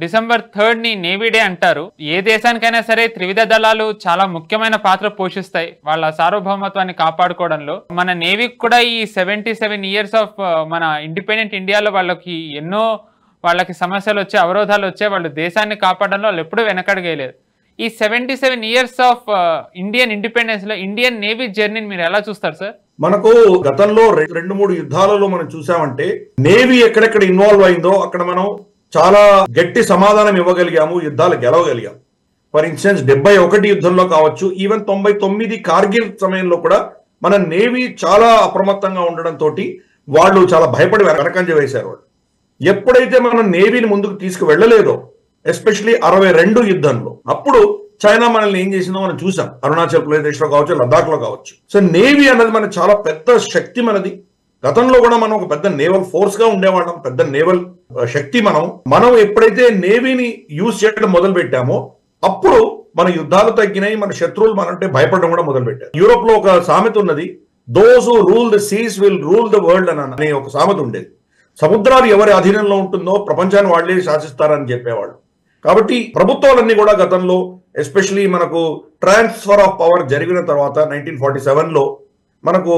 December 3ని navy day అంటారు. ఏ దేశానికైనా సరే త్రివిధ దళాలు చాలా ముఖ్యమైన పాత్ర పోషిస్తాయి వాళ్ళ సార్వభౌమత్వాన్ని కాపాడుకోవడంలో. మన నేవీకి కూడా ఈ 77 ఇయర్స్ ఆఫ్ మన ఇండిపెండెంట్ ఇండియాలో వాళ్ళకి సమస్యలు వచ్చాయి, అవరోధాలు వచ్చాయి. వాళ్ళు దేశాన్ని కాపాడడంలో వాళ్ళు ఎప్పుడూ వెనకడుగేయలేదు. ఈ 77 ఇయర్స్ ఆఫ్ ఇండియన్ ఇండిపెండెన్స్ లో ఇండియన్ నేవీ జర్నీని మీరు ఎలా చూస్తారు సార్? మనకు గతంలో 2-3 యుద్ధాలలో మనం చూసామంటే నేవీ ఎక్కడెక్కడ ఇన్వాల్వ్ అయిందో అక్కడ మనం చాలా గట్టి సమాధానం ఇవ్వగలిగాము, యుద్ధాలు గెలవగలిగాము. ఫర్ ఇన్స్టెన్స్ 71 యుద్ధంలో కావచ్చు, ఈవెన్ 99 కార్గిల్ సమయంలో కూడా మన నేవీ చాలా అప్రమత్తంగా ఉండడంతో వాళ్ళు చాలా భయపడి వెనకంజ వేశారు. వాళ్ళు ఎప్పుడైతే మనం నేవీని ముందుకు తీసుకువెళ్ళలేదో, ఎస్పెషలీ 62 యుద్ధంలో, అప్పుడు చైనా మనల్ని ఏం చేసిందో మనం చూసాం. అరుణాచల్ ప్రదేశ్ లో కావచ్చు, లద్దాఖ్ లో కావచ్చు. సో నేవీ అనేది మన చాలా పెద్ద శక్తి మనది. గతంలో కూడా మనం ఒక పెద్ద నేవల్ ఫోర్స్ గా ఉండేవాళ్ళం, పెద్ద నేవల్ శక్తి. మనం ఎప్పుడైతే నేవీని యూజ్ చేయడం మొదలు పెట్టామో అప్పుడు మన యుద్ధాలు తగ్గినాయి, మన శత్రువులు మనంటే భయపడడం కూడా మొదలు పెట్టారు. యూరోప్ లో ఒక సామెత ఉన్నది, those who rule the Cs will rule the world అనే ఒక సామెత ఉండేది. సముద్రాలు ఎవరి అధీనంలో ఉంటుందో ప్రపంచాన్ని వాళ్ళే శాసిస్తారని చెప్పేవాళ్ళు. కాబట్టి ప్రభుత్వాలన్నీ కూడా గతంలో, ఎస్పెషలీ మనకు ట్రాన్స్ఫర్ ఆఫ్ పవర్ జరిగిన తర్వాత 1947లో మనకు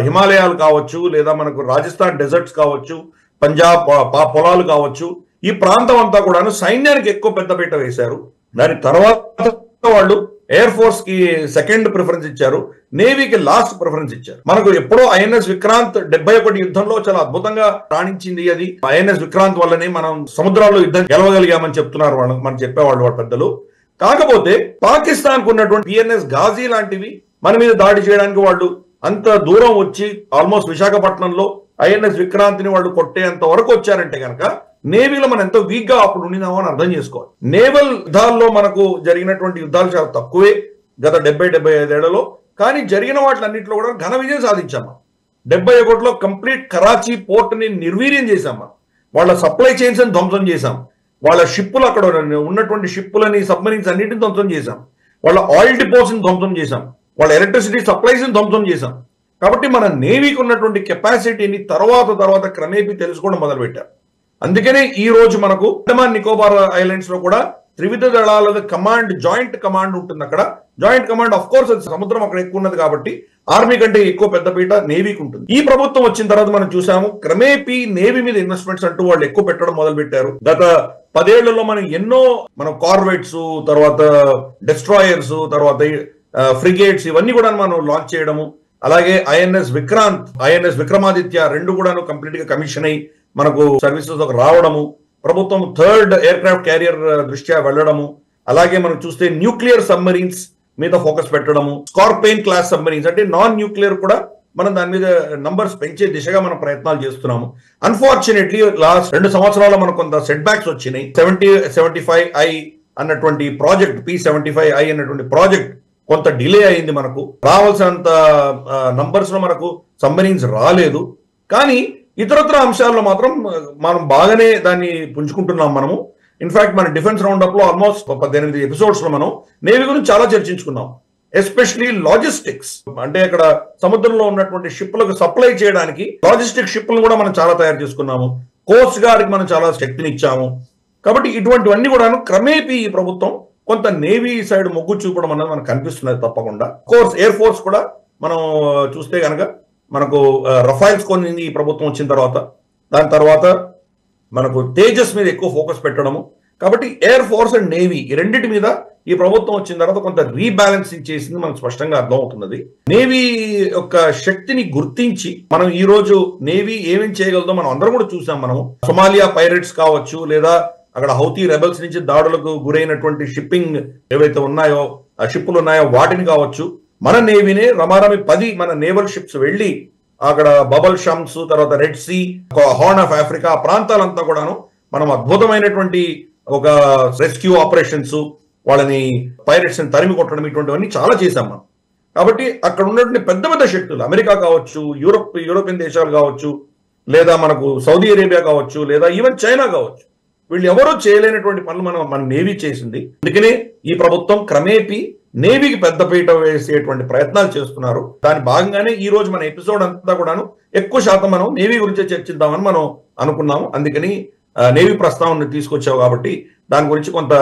హిమాలయాలు కావచ్చు, లేదా మనకు రాజస్థాన్ డెజర్ట్స్ కావచ్చు, పంజాబ్ పొలాలు కావచ్చు, ఈ ప్రాంతం అంతా కూడాను సైన్యానికి ఎక్కువ పెద్దపీట వేశారు. దాని తర్వాత వాళ్ళు ఎయిర్ ఫోర్స్ కి సెకండ్ ప్రిఫరెన్స్ ఇచ్చారు, నేవీకి లాస్ట్ ప్రిఫరెన్స్ ఇచ్చారు. మనకు ఎప్పుడో ఐఎన్ఎస్ విక్రాంత్ 71 యుద్ధంలో చాలా అద్భుతంగా రాణించింది. అది ఐఎన్ఎస్ విక్రాంత్ వల్లనే మనం సముద్రాల్లో యుద్ధం గెలవగలిగామని చెప్తున్నారు మనం చెప్పేవాళ్ళు వాళ్ళ పెద్దలు. కాకపోతే పాకిస్తాన్ కు ఉన్నటువంటి పిఎన్ఎస్ ఘాజీ లాంటివి మన మీద దాడి చేయడానికి వాళ్ళు అంత దూరం వచ్చి ఆల్మోస్ట్ విశాఖపట్నంలో ఐఎన్ఎస్ విక్రాంత్ ని వాళ్ళు కొట్టేంత వరకు వచ్చారంటే కనుక నేవీలో మనం ఎంతో వీక్ గా అప్పుడు ఉండినామో అని అర్థం చేసుకోవాలి. నేవల్ యుద్ధాల్లో మనకు జరిగినటువంటి యుద్ధాలు చాలా తక్కువే గత 70-75 ఏళ్లలో. కానీ జరిగిన వాటిలన్నింటిలో కూడా ఘన విజయం సాధించాము. 71లో కంప్లీట్ కరాచీ పోర్ట్ ని నిర్వీర్యం చేశాం. వాళ్ళ సప్లై చైన్స్ ని ధ్వంసం చేశాం. వాళ్ళ షిప్పులు, అక్కడ ఉన్నటువంటి షిప్పులని, సబ్మరీన్స్ అన్నింటిని ధ్వంసం చేశాం. వాళ్ళ ఆయిల్ డిపోస్ ని ధ్వంసం చేశాం. వాళ్ళ ఎలక్ట్రిసిటీ సప్లైస్ ని ధ్వంసం చేశాం. కాబట్టి మన నేవీకి ఉన్నటువంటి కెపాసిటీని తర్వాత క్రమేపీ తెలుసుకోవడం మొదలుపెట్టారు. అందుకనే ఈ రోజు మనకు అండమాన్ నికోబార్ ఐలాండ్స్ లో కూడా త్రివిధ దళాల కమాండ్, జాయింట్ కమాండ్ ఉంటుంది. అక్కడ జాయింట్ కమాండ్ ఆఫ్ కోర్స్ సముద్రం అక్కడ ఎక్కువ ఉన్నది కాబట్టి ఆర్మీ కంటే ఎక్కువ పెద్దపీట నేవీకి ఉంటుంది. ఈ ప్రభుత్వం వచ్చిన తర్వాత మనం చూసాము క్రమేపీ నేవీ మీద ఇన్వెస్ట్మెంట్స్ అంటూ వాళ్ళు ఎక్కువ పెట్టడం మొదలు పెట్టారు. గత 10 ఏళ్లలో మనం కార్వెట్స్, తర్వాత డెస్ట్రాయర్స్, తర్వాత ఫ్రిగేట్స్ ఇవన్నీ కూడా మనం లాంచ్ చేయడము, అలాగే ఐఎన్ఎస్ విక్రాంత్, ఐఎన్ఎస్ విక్రమాదిత్య రెండు కూడాను కంప్లీట్ గా కమిషన్ అయి మనకు సర్వీసెస్ రావడము, ప్రభుత్వం 3rd ఎయిర్ క్రాఫ్ట్ క్యారియర్ దృష్ట్యా వెళ్ళడము, అలాగే మనం చూస్తే న్యూక్లియర్ సబ్మరీన్స్ మీద ఫోకస్ పెట్టడము, స్కార్పియన్ క్లాస్ సబ్మరీన్స్ అంటే నాన్ న్యూక్లియర్ కూడా మనం దాని మీద నంబర్స్ పెంచే దిశగా మనం ప్రయత్నాలు చేస్తున్నాము. అన్ఫార్చునేట్లీ లాస్ట్ 2 సంవత్సరాల్లో మనకు కొంత సెట్ బ్యాక్స్ వచ్చినాయి. 75I అన్నటువంటి ప్రాజెక్ట్, P75I అన్నటువంటి ప్రాజెక్ట్ కొంత డిలే అయింది. మనకు రావాల్సినంత నంబర్స్ లో మనకు సబ్మరీన్స్ రాలేదు. కానీ ఇతరత్ర అంశాల్లో మాత్రం మనం బాగానే దాన్ని పుంజుకుంటున్నాం. మనము ఇన్ఫాక్ట్ మన డిఫెన్స్ రౌండ్ అప్ లో ఆల్మోస్ట్ 18 ఎపిసోడ్స్ లో మనం నేవీ గురించి చాలా చర్చించుకున్నాం. ఎస్పెషలీ లాజిస్టిక్స్ అంటే అక్కడ సముద్రంలో ఉన్నటువంటి షిప్లకు సప్లై చేయడానికి లాజిస్టిక్ షిప్లను కూడా మనం చాలా తయారు చేసుకున్నాము. కోస్ట్ గార్డ్కి మనం చాలా శక్తిని ఇచ్చాము. కాబట్టి ఇటువంటివన్నీ కూడా క్రమేపీ ఈ ప్రభుత్వం కొంత నేవీ సైడ్ మొగ్గు చూపడం అనేది మనకు కనిపిస్తున్నది తప్పకుండా. కోర్స్ ఎయిర్ ఫోర్స్ కూడా మనం చూస్తే కనుక మనకు రఫైల్స్ కొనింది ఈ ప్రభుత్వం వచ్చిన తర్వాత. దాని తర్వాత మనకు తేజస్ మీద ఎక్కువ ఫోకస్ పెట్టడము. కాబట్టి ఎయిర్ ఫోర్స్ అండ్ నేవీ ఈ రెండింటి మీద ఈ ప్రభుత్వం వచ్చిన తర్వాత కొంత రీబ్యాలెన్సింగ్ చేసింది మనకు స్పష్టంగా అర్థం అవుతున్నది. నేవీ యొక్క శక్తిని గుర్తించి మనం ఈ రోజు నేవీ ఏమేం చేయగలదో మనం అందరం కూడా చూసాం. మనము సొమాలియా పైరేట్స్ కావచ్చు, లేదా అక్కడ హౌతీ రెబల్స్ నుంచి దాడులకు గురైనటువంటి షిప్పింగ్ ఏవైతే ఉన్నాయో, ఆ షిప్పులు ఉన్నాయో వాటిని కావచ్చు, మన నేవీనే రమారమి 10 మన నేవల్ షిప్స్ వెళ్ళి అక్కడ బబల్ షమ్స్, తర్వాత Red Sea, Horn of Africa ప్రాంతాలంతా కూడాను మనం అద్భుతమైనటువంటి ఒక రెస్క్యూ ఆపరేషన్స్, వాళ్ళని పైరేట్స్ ని తరిమి కొట్టడం, ఇటువంటివన్నీ చాలా చేశాం మనం. కాబట్టి అక్కడ ఉన్నటువంటి పెద్ద పెద్ద శక్తులు అమెరికా కావచ్చు, యూరోపియన్ దేశాలు కావచ్చు, లేదా మనకు సౌదీ అరేబియా కావచ్చు, లేదా ఈవెన్ చైనా కావచ్చు, వీళ్ళు ఎవరో చేయలేనటువంటి పనులు మన నేవీ చేసింది. అందుకనే ఈ ప్రభుత్వం క్రమేపీ నేవీకి పెద్దపీట వేసేటువంటి ప్రయత్నాలు చేస్తున్నారు. దాని భాగంగానే ఈ రోజు మన ఎపిసోడ్ అంతా కూడాను ఎక్కువ శాతం మనం నేవీ గురించే చర్చిద్దామని మనం అనుకున్నాము. అందుకని నేవీ ప్రస్తావన తీసుకొచ్చావు కాబట్టి దాని గురించి కొంత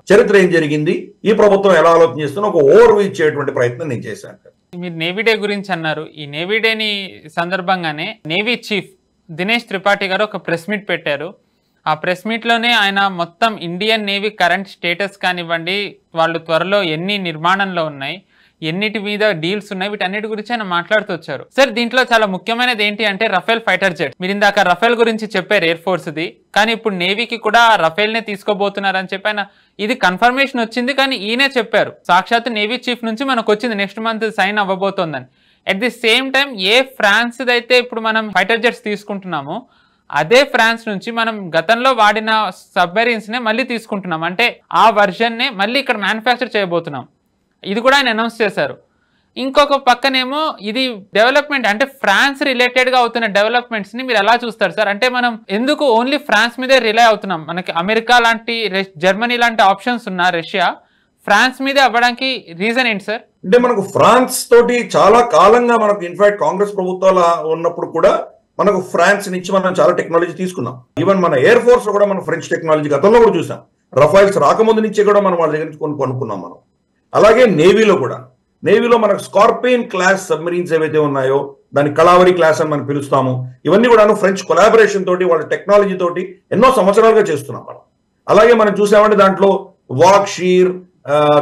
చరిత్ర ఏం జరిగింది, ఈ ప్రభుత్వం ఎలా ఆలోచన చేస్తున్నా ఒక ఓవర్ వ్యూ ఇచ్చేటువంటి ప్రయత్నం నేను చేశాను. మీరు నేవీ డే గురించి అన్నారు. ఈ నేవీ డేని సందర్భంగానే నేవీ చీఫ్ దినేష్ త్రిపాఠి గారు ఒక ప్రెస్ మీట్ పెట్టారు. ఆ ప్రెస్ మీట్లోనే ఆయన మొత్తం ఇండియన్ నేవీ కరెంట్ స్టేటస్ కానివ్వండి, వాళ్ళు త్వరలో ఎన్ని నిర్మాణంలో ఉన్నాయి, ఎన్నిటి మీద డీల్స్ ఉన్నాయి, వీటన్నిటి గురించి ఆయన మాట్లాడుతూ వచ్చారు. సార్, దీంట్లో చాలా ముఖ్యమైనది ఏంటి అంటే రఫేల్ ఫైటర్ జెట్. మీరు ఇందాక రఫేల్ గురించి చెప్పారు, ఎయిర్ ఫోర్స్ది, కానీ ఇప్పుడు నేవీకి కూడా రఫేల్నే తీసుకోబోతున్నారని చెప్పి ఆయన ఇది కన్ఫర్మేషన్ వచ్చింది. కానీ ఈయనే చెప్పారు, సాక్షాత్ నేవీ చీఫ్ నుంచి మనకు వచ్చింది నెక్స్ట్ మంత్ సైన్ అవ్వబోతోందని. At the same time a France అయితే ఇప్పుడు మనం ఫైటర్ జెట్స్ తీసుకుంటున్నామో అదే ఫ్రాన్స్ నుంచి మనం గతంలో వాడిన సబ్మెరీన్స్ నే మళ్ళీ తీసుకుంటున్నాం. అంటే ఆ వర్జన్ నే మళ్ళీ ఇక్కడ మ్యానుఫ్యాక్చర్ చేయబోతున్నాం. ఇది కూడా ఆయన అనౌన్స్ చేశారు. ఇంకొక పక్కనేమో ఇది డెవలప్మెంట్ అంటే ఫ్రాన్స్ రిలేటెడ్ గా అవుతున్న డెవలప్మెంట్స్ ని మీరు ఎలా చూస్తారు సార్? అంటే మనం ఎందుకు ఓన్లీ ఫ్రాన్స్ మీదే రిలై అవుతున్నాం? మనకి అమెరికా లాంటి, జర్మనీ లాంటి ఆప్షన్స్ ఉన్న రష్యా ఫ్రాన్స్ మీదే అవ్వడానికి రీజన్ ఏంటి సార్? అంటే మనకు ఫ్రాన్స్ తోటి చాలా కాలంగా మనకు ఇన్ఫాక్ట్ కాంగ్రెస్ ప్రభుత్వాలు ఉన్నప్పుడు కూడా మనకు ఫ్రాన్స్ నుంచి మనం చాలా టెక్నాలజీ తీసుకున్నాం. ఈవెన్ మన ఎయిర్ ఫోర్స్ కూడా మనం ఫ్రెంచ్ టెక్నాలజీ గతంలో కూడా చూసాం. రఫైల్స్ రాకముందు నుంచి కూడా మనం వాళ్ళ దగ్గర నుంచి కొనుక్కున్నాం మనం. అలాగే నేవీలో కూడా, నేవీలో మనకు స్కార్పియన్ క్లాస్ సబ్మెరీన్స్ ఏవైతే ఉన్నాయో దాని కళావరి క్లాస్ అని మనం పిలుస్తాము. ఇవన్నీ కూడా ఫ్రెంచ్ కొలాబరేషన్ తోటి వాళ్ళ టెక్నాలజీ తోటి ఎన్నో సంవత్సరాలుగా చేస్తున్నాం మనం. అలాగే మనం చూసామంటే దాంట్లో వాక్షీర్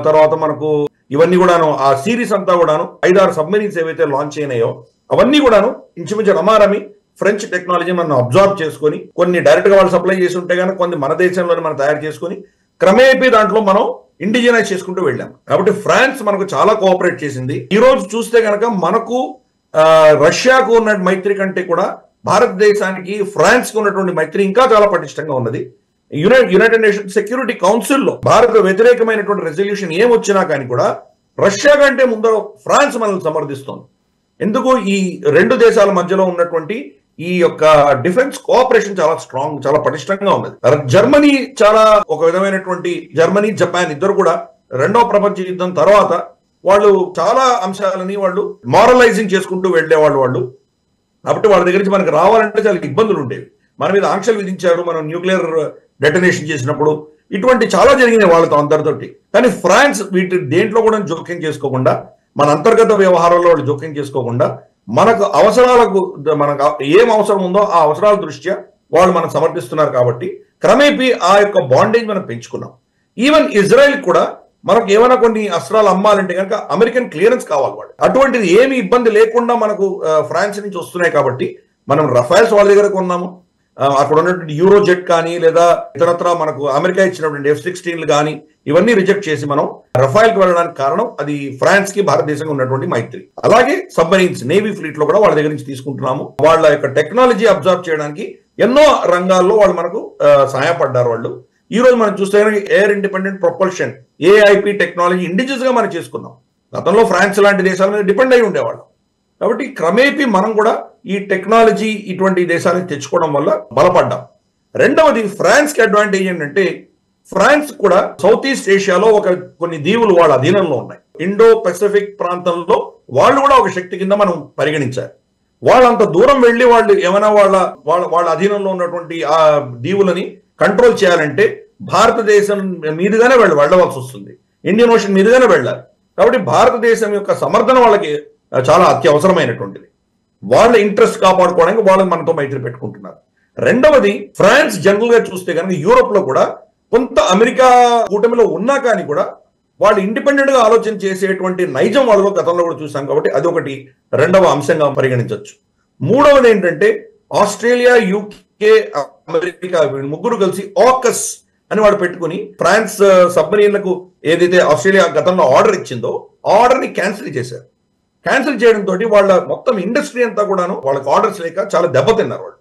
తర్వాత మనకు ఇవన్నీ కూడాను ఆ సిరీస్ అంతా కూడాను 5-6 సబ్మెరీన్స్ ఏవైతే లాంచ్ అయినాయో అవన్నీ కూడాను ఇంచుమించు రమారమి ఫ్రెంచ్ టెక్నాలజీ మనం అబ్జర్వ్ చేసుకొని, కొన్ని డైరెక్ట్ గా వాళ్ళు సప్లై చేసి ఉంటే కనుక కొన్ని మన దేశంలోనే మనం తయారు చేసుకొని క్రమేపీ దాంట్లో మనం ఇండిజినైజ్ చేసుకుంటూ వెళ్ళాం. కాబట్టి ఫ్రాన్స్ మనకు చాలా కోఆపరేట్ చేసింది. ఈ రోజు చూస్తే కనుక మనకు రష్యాకు ఉన్న మైత్రి కంటే కూడా భారతదేశానికి ఫ్రాన్స్ కు ఉన్నటువంటి మైత్రి ఇంకా చాలా పటిష్టంగా ఉన్నది. యునైటెడ్ నేషన్స్ సెక్యూరిటీ కౌన్సిల్లో భారత వ్యతిరేకమైనటువంటి రెజల్యూషన్ ఏమొచ్చినా కానీ కూడా రష్యా కంటే ముందర ఫ్రాన్స్ మనల్ని సమర్థిస్తోంది. ఎందుకు? ఈ రెండు దేశాల మధ్యలో ఉన్నటువంటి ఈ యొక్క డిఫెన్స్ కోఆపరేషన్ చాలా స్ట్రాంగ్, చాలా పటిష్టంగా ఉన్నది. జర్మనీ చాలా ఒక విధమైనటువంటి, జర్మనీ జపాన్ ఇద్దరు కూడా రెండవ ప్రపంచ యుద్ధం తర్వాత వాళ్ళు చాలా అంశాలని వాళ్ళు మారలైజింగ్ చేసుకుంటూ వెళ్ళేవాళ్ళు వాళ్ళు. కాబట్టి వాళ్ళ దగ్గర నుంచి మనకు రావాలంటే చాలా ఇబ్బందులు ఉండేవి. మన మీద ఆంక్షలు విధించారు, మనం న్యూక్లియర్ డెటనేషన్ చేసినప్పుడు ఇటువంటి చాలా జరిగినాయి వాళ్ళతో అందరితోటి. కానీ ఫ్రాన్స్ వీటి దేంట్లో కూడా జోక్యం చేసుకోకుండా, మన అంతర్గత వ్యవహారాల్లో వాళ్ళు జోక్యం చేసుకోకుండా, మనకు అవసరాలకు మనకు ఏం అవసరం ఉందో ఆ అవసరాల దృష్ట్యా వాళ్ళు మనం సమర్థిస్తున్నారు. కాబట్టి క్రమేపీ ఆ యొక్క బాండేజ్ మనం పెంచుకున్నాం. ఈవెన్ ఇజ్రాయెల్ కూడా మనకు ఏమైనా కొన్ని అస్త్రాలు అమ్మాలంటే కనుక అమెరికన్ క్లియరెన్స్ కావాలి వాళ్ళు. అటువంటిది ఏమి ఇబ్బంది లేకుండా మనకు ఫ్రాన్స్ నుంచి వస్తున్నాయి. కాబట్టి మనం రఫైల్స్ వాళ్ళ దగ్గర కొన్నాము. అక్కడ ఉన్నటువంటి యూరోజెట్ కానీ లేదా ఇతరత్ర మనకు అమెరికా ఇచ్చినటువంటి F-16 కానీ ఇవన్నీ రిజెక్ట్ చేసి మనం రఫైల్ కి వెళ్ళడానికి కారణం అది ఫ్రాన్స్ కి భారతదేశంగా ఉన్నటువంటి మైత్రి. అలాగే సబ్మరీన్స్ నేవీ ఫ్లీట్ లో కూడా వాళ్ళ దగ్గర నుంచి తీసుకుంటున్నాము. వాళ్ళ యొక్క టెక్నాలజీ అబ్జర్వ్ చేయడానికి ఎన్నో రంగాల్లో వాళ్ళు మనకు సహాయపడ్డారు వాళ్ళు. ఈ రోజు మనం చూస్తే air independent propulsion AIP technology indigenous గా మనం చేసుకున్నాం. గతంలో ఫ్రాన్స్ లాంటి దేశాల మీద డిపెండ్ అయి ఉండేవాళ్ళం. కాబట్టి క్రమేపీ మనం కూడా ఈ టెక్నాలజీ ఇటువంటి దేశాలను తెచ్చుకోవడం వల్ల బలపడ్డాం. రెండవది ఫ్రాన్స్ కి అడ్వాంటేజ్ ఏంటంటే ఫ్రాన్స్ కూడా సౌత్ ఈస్ట్ ఏషియాలో కొన్ని దీవులు వాళ్ళ అధీనంలో ఉన్నాయి. ఇండో పెసిఫిక్ ప్రాంతంలో వాళ్ళు కూడా ఒక శక్తి కింద మనం పరిగణించారు. వాళ్ళంత దూరం వెళ్ళి వాళ్ళు ఏమైనా వాళ్ళ అధీనంలో ఉన్నటువంటి ఆ దీవులని కంట్రోల్ చేయాలంటే భారతదేశం మీదుగానే వెళ్ళవలసి వస్తుంది. ఇండియన్ ఓషన్ మీదుగానే వెళ్ళాలి. కాబట్టి భారతదేశం యొక్క సమర్థన వాళ్ళకి చాలా అత్యవసరమైనటువంటిది. వాళ్ళ ఇంట్రెస్ట్ కాపాడుకోవడానికి వాళ్ళు మనతో మైత్రి పెట్టుకుంటున్నారు. రెండవది ఫ్రాన్స్ జనరల్ గా చూస్తే కనుక యూరోప్ లో కూడా కొంత అమెరికా కూటమిలో ఉన్నా కానీ కూడా వాళ్ళు ఇండిపెండెంట్ గా ఆలోచన చేసేటువంటి నైజం వాళ్ళలో గతంలో కూడా చూసాం. కాబట్టి అది ఒకటి రెండవ అంశంగా పరిగణించవచ్చు. మూడవది ఏంటంటే ఆస్ట్రేలియా, UK, అమెరికా ముగ్గురు కలిసి ఆకస్ అని వాడు పెట్టుకుని ఫ్రాన్స్ సబ్మరీన్లకు ఏదైతే ఆస్ట్రేలియా గతంలో ఆర్డర్ ఇచ్చిందో ఆర్డర్ ని క్యాన్సిల్ చేశారు. క్యాన్సిల్ చేయడంతో వాళ్ళ మొత్తం ఇండస్ట్రీ అంతా కూడాను వాళ్ళకి ఆర్డర్స్ లేక చాలా దెబ్బతిన్నారు వాళ్ళు.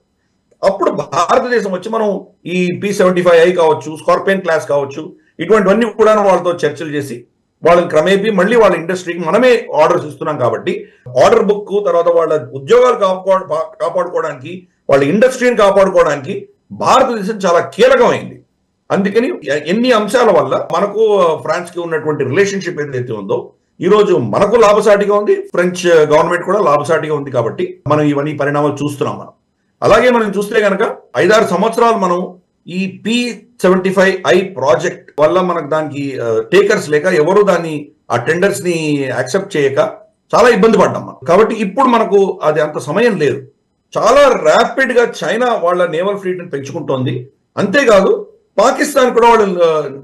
అప్పుడు భారతదేశం వచ్చి మనం ఈ P-75I కావచ్చు, స్కార్పియన్ క్లాస్ కావచ్చు, ఇటువంటివన్నీ కూడా వాళ్ళతో చర్చలు చేసి వాళ్ళని క్రమేపీ మళ్ళీ వాళ్ళ ఇండస్ట్రీకి మనమే ఆర్డర్స్ ఇస్తున్నాం. కాబట్టి ఆర్డర్ బుక్ తర్వాత వాళ్ళ ఉద్యోగాలు కాపాడుకోవడానికి, వాళ్ళ ఇండస్ట్రీని కాపాడుకోవడానికి భారతదేశం చాలా కీలకమైంది. అందుకని ఎన్ని అంశాల వల్ల మనకు ఫ్రాన్స్ కి ఉన్నటువంటి రిలేషన్షిప్ ఏదైతే ఉందో ఈ రోజు మనకు లాభసాటిగా ఉంది, ఫ్రెంచ్ గవర్నమెంట్ కూడా లాభసాటిగా ఉంది. కాబట్టి మనం ఇవన్నీ పరిణామాలు చూస్తున్నాం మనం. అలాగే మనం చూస్తే కనుక 5-6 సంవత్సరాలు మనం ఈ P75I ప్రాజెక్ట్ వల్ల మనకు దానికి టేకర్స్ లేక ఎవరు దాన్ని ఆ టెండర్స్ ని యాక్సెప్ట్ చేయక చాలా ఇబ్బంది పడ్డాం మనం. కాబట్టి ఇప్పుడు మనకు అది అంత సమయం లేదు. చాలా ర్యాపిడ్ గా చైనా వాళ్ళ నేవల్ ఫ్లీట్ ని పెంచుకుంటోంది. అంతేకాదు పాకిస్తాన్ కూడా వాళ్ళు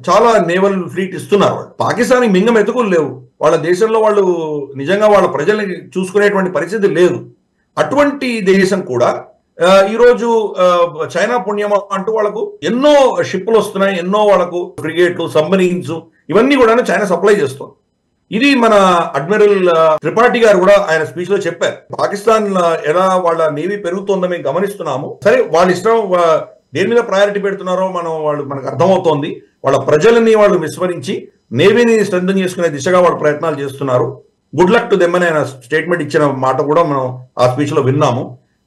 చాలా నేవల్ ఫ్లీట్ ఇస్తున్నారు. వాళ్ళు పాకిస్తాన్ మింగం ఎతుకులు లేవు. వాళ్ళ దేశంలో వాళ్ళు నిజంగా వాళ్ళ ప్రజల్ని చూసుకునేటువంటి పరిస్థితి లేదు. అటువంటి దేశం కూడా ఈరోజు చైనా పుణ్యమా అంటూ వాళ్ళకు ఎన్నో షిప్లు వస్తున్నాయి, ఎన్నో వాళ్ళకు ఫ్రిగేట్లు, సబ్మరీన్స్ ఇవన్నీ కూడా చైనా సప్లై చేస్తుంది. ఇది మన అడ్మిరల్ త్రిపాఠి గారు కూడా ఆయన స్పీచ్ లో చెప్పారు. పాకిస్తాన్ ఎలా వాళ్ళ నేవీ పెరుగుతుందో మేము గమనిస్తున్నాము. సరే వాళ్ళ ఇష్టం, దేని మీద ప్రయారిటీ పెడుతున్నారో మనకు అర్థమవుతోంది. వాళ్ళ ప్రజలని వాళ్ళు విస్మరించి నేవీని స్ట్రెంథన్ చేసుకునే దిశగా వాళ్ళు ప్రయత్నాలు చేస్తున్నారు. గుడ్ లక్ టు దెమ్ అని ఆయన స్టేట్మెంట్ ఇచ్చిన మాట కూడా మనం ఆ స్పీచ్ లో విన్నాము.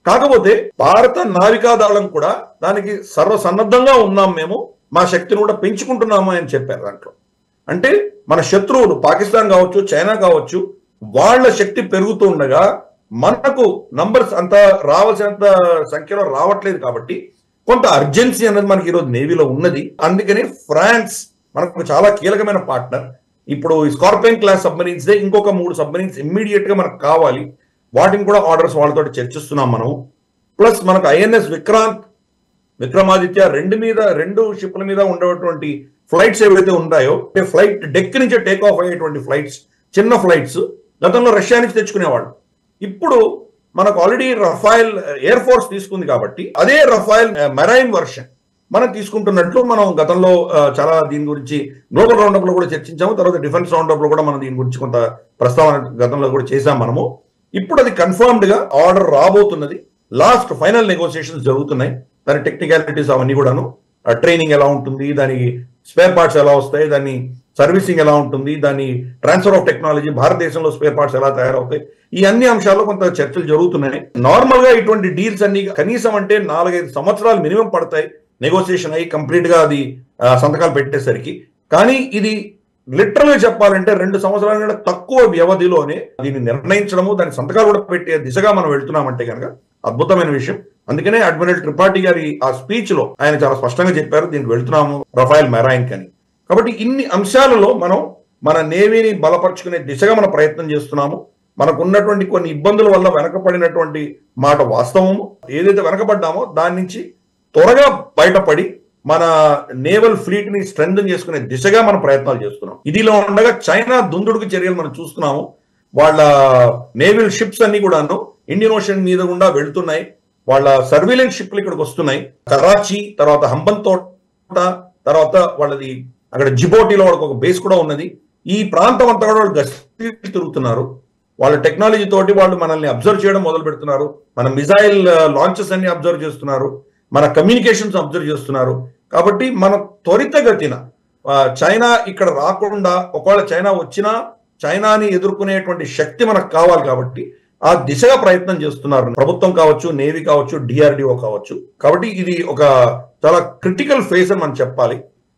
కాకపోతే భారత నావికా దళం కూడా దానికి సర్వసన్నద్ధంగా ఉన్నాం, మేము మా శక్తిని కూడా పెంచుకుంటున్నాము అని చెప్పారు. దాంట్లో అంటే మన శత్రువులు పాకిస్తాన్ కావచ్చు, చైనా కావచ్చు, వాళ్ళ శక్తి పెరుగుతూ ఉండగా మనకు నంబర్స్ అంత రావాల్సినంత సంఖ్యలో రావట్లేదు. కాబట్టి కొంత అర్జెన్సీ అనేది మనకి ఈరోజు నేవీలో ఉన్నది. అందుకని ఫ్రాన్స్ మనకు చాలా కీలకమైన పార్ట్నర్. ఇప్పుడు స్కార్పియన్ క్లాస్ సబ్మరీన్స్ ఇంకొక 3 సబ్మరీన్స్ ఇమ్మీడియట్ గా మనకు కావాలి. వాటిని కూడా ఆర్డర్స్ వాళ్ళతో చర్చిస్తున్నాం మనం. ప్లస్ మనకు INS విక్రాంత్, విక్రమాదిత్య 2 షిప్ల మీద ఉండేటువంటి ఫ్లైట్స్ ఏవైతే ఉన్నాయో, ఫ్లైట్ డెక్ నుంచి టేక్ ఆఫ్ అయ్యేటువంటి ఫ్లైట్స్, చిన్న ఫ్లైట్స్ గతంలో రష్యా నుంచి తెచ్చుకునేవాళ్ళు. ఇప్పుడు మనకు ఆల్రెడీ రఫైల్ ఎయిర్ ఫోర్స్ తీసుకుంది కాబట్టి అదే రఫైల్ మెరైన్ వర్షన్ మనం తీసుకుంటున్నట్లు మనం గతంలో చాలా దీని గురించి గ్లోబల్ రౌండప్ లో కూడా చర్చించాము. తర్వాత డిఫెన్స్ రౌండప్ లో కూడా మనం దీని గురించి కొంత ప్రస్తావన గతంలో కూడా చేశాం మనము. ఇప్పుడు అది కన్ఫర్మ్డ్ గా ఆర్డర్ రాబోతున్నది. లాస్ట్ ఫైనల్ నెగోసియేషన్స్ జరుగుతున్నాయి. దాని టెక్నికాలిటీస్ అవన్నీ కూడాను, ట్రైనింగ్ ఎలా ఉంటుంది, దానికి స్పేర్ పార్ట్స్ ఎలా వస్తాయి, దాని సర్వీసింగ్ ఎలా ఉంటుంది, దాని ట్రాన్స్ఫర్ ఆఫ్ టెక్నాలజీ, భారతదేశంలో స్పేర్ పార్ట్స్ ఎలా తయారవుతాయి, ఈ అన్ని అంశాల్లో కొంత చర్చలు జరుగుతున్నాయి. నార్మల్ గా ఇటువంటి డీల్స్ అన్ని కనీసం అంటే 4-5 సంవత్సరాలు మినిమం పడతాయి నెగోసియేషన్ అయ్యి కంప్లీట్ గా అది సంతకాలు పెట్టేసరికి. కానీ ఇది లిటరల్ గా చెప్పాలంటే 2 సంవత్సరాల కంటే తక్కువ వ్యవధిలోనే దీన్ని నిర్ణయించడము, దాని సంతకాలు కూడా పెట్టే దిశగా మనం వెళ్తున్నామంటే కనుక అద్భుతమైన విషయం. అందుకనే అడ్మిరల్ త్రిపాఠి గారి ఆ స్పీచ్ లో ఆయన చాలా స్పష్టంగా చెప్పారు, దీనికి వెళ్తున్నాము రఫైల్ మెరైన్ అని. కాబట్టి ఇన్ని అంశాలలో మనం మన నేవీని బలపరుచుకునే దిశగా మనం ప్రయత్నం చేస్తున్నాము. మనకు ఉన్నటువంటి కొన్ని ఇబ్బందుల వల్ల వెనకపడినటువంటి మాట వాస్తవము. ఏదైతే వెనకబడ్డామో దాని నుంచి త్వరగా బయటపడి మన నేవల్ ఫ్లీట్ ని స్ట్రెంథన్ చేసుకునే దిశగా మనం ప్రయత్నాలు చేస్తున్నాం. ఇదిలో ఉండగా చైనా దుందుడుకు చర్యలు మనం చూస్తున్నాము. వాళ్ళ నేవల్ షిప్స్ అన్ని కూడాను ఇండియన్ ఓషన్ మీద గుండా వెళ్తున్నాయి. వాళ్ళ సర్వేలెన్స్ షిప్లు ఇక్కడికి వస్తున్నాయి. కరాచీ, తర్వాత హంబన్తోట, తర్వాత వాళ్ళది అక్కడ జిబోటిలో వాళ్ళకి ఒక బేస్ కూడా ఉన్నది. ఈ ప్రాంతం అంతా కూడా వాళ్ళు గస్తీ తిరుగుతున్నారు. వాళ్ళ టెక్నాలజీ తోటి వాళ్ళు మనల్ని అబ్జర్వ్ చేయడం మొదలు పెడుతున్నారు. మన మిజైల్ లాంచెస్ అన్ని అబ్జర్వ్ చేస్తున్నారు, మన కమ్యూనికేషన్స్ అబ్జర్వ్ చేస్తున్నారు. కాబట్టి మన త్వరితగతిన చైనా ఇక్కడ రాకుండా, ఒకవేళ చైనా వచ్చినా చైనాని ఎదుర్కొనేటువంటి శక్తి మనకు కావాలి. కాబట్టి ఆ దిశగా ప్రయత్నం చేస్తున్నారు ప్రభుత్వం కావచ్చు, నేవీ కావచ్చు, DRDO కావచ్చు. కాబట్టి ఇది ఒక చాలా క్రిటికల్ ఫేజ్ అని మనం చెప్పాలి.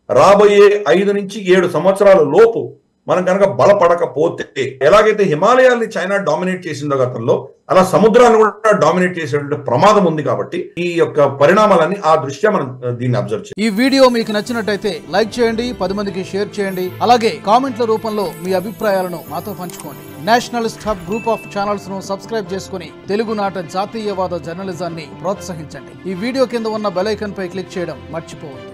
రాబోయే 5 నుంచి 7 సంవత్సరాల లోపు మనం కనుక బలపడకపోతే, ఎలాగైతే హిమాలయాల్ని చైనా డామినేట్ చేసిందో గతంలో, అలా సముద్రాన్ని కూడా డామినేట్ చేసేటువంటి ప్రమాదం ఉంది. కాబట్టి ఈ యొక్క పరిణామాలన్నీ ఆ దృష్ట్యా మనం దీన్ని అబ్జర్వ్ చేయాలి. ఈ వీడియో మీకు నచ్చినట్టయితే లైక్ చేయండి, 10 మందికి షేర్ చేయండి. అలాగే కామెంట్ల రూపంలో మీ అభిప్రాయాలను మాతో పంచుకోండి. Nationalist hub group of channels ను సబ్స్క్రైబ్ చేసుకుని తెలుగునాట జాతీయవాద జర్నలిజాన్ని ప్రోత్సహించండి. ఈ వీడియో కింద ఉన్న బెల్ ఐకాన్ పై క్లిక్ చేయడం మర్చిపోవద్దు.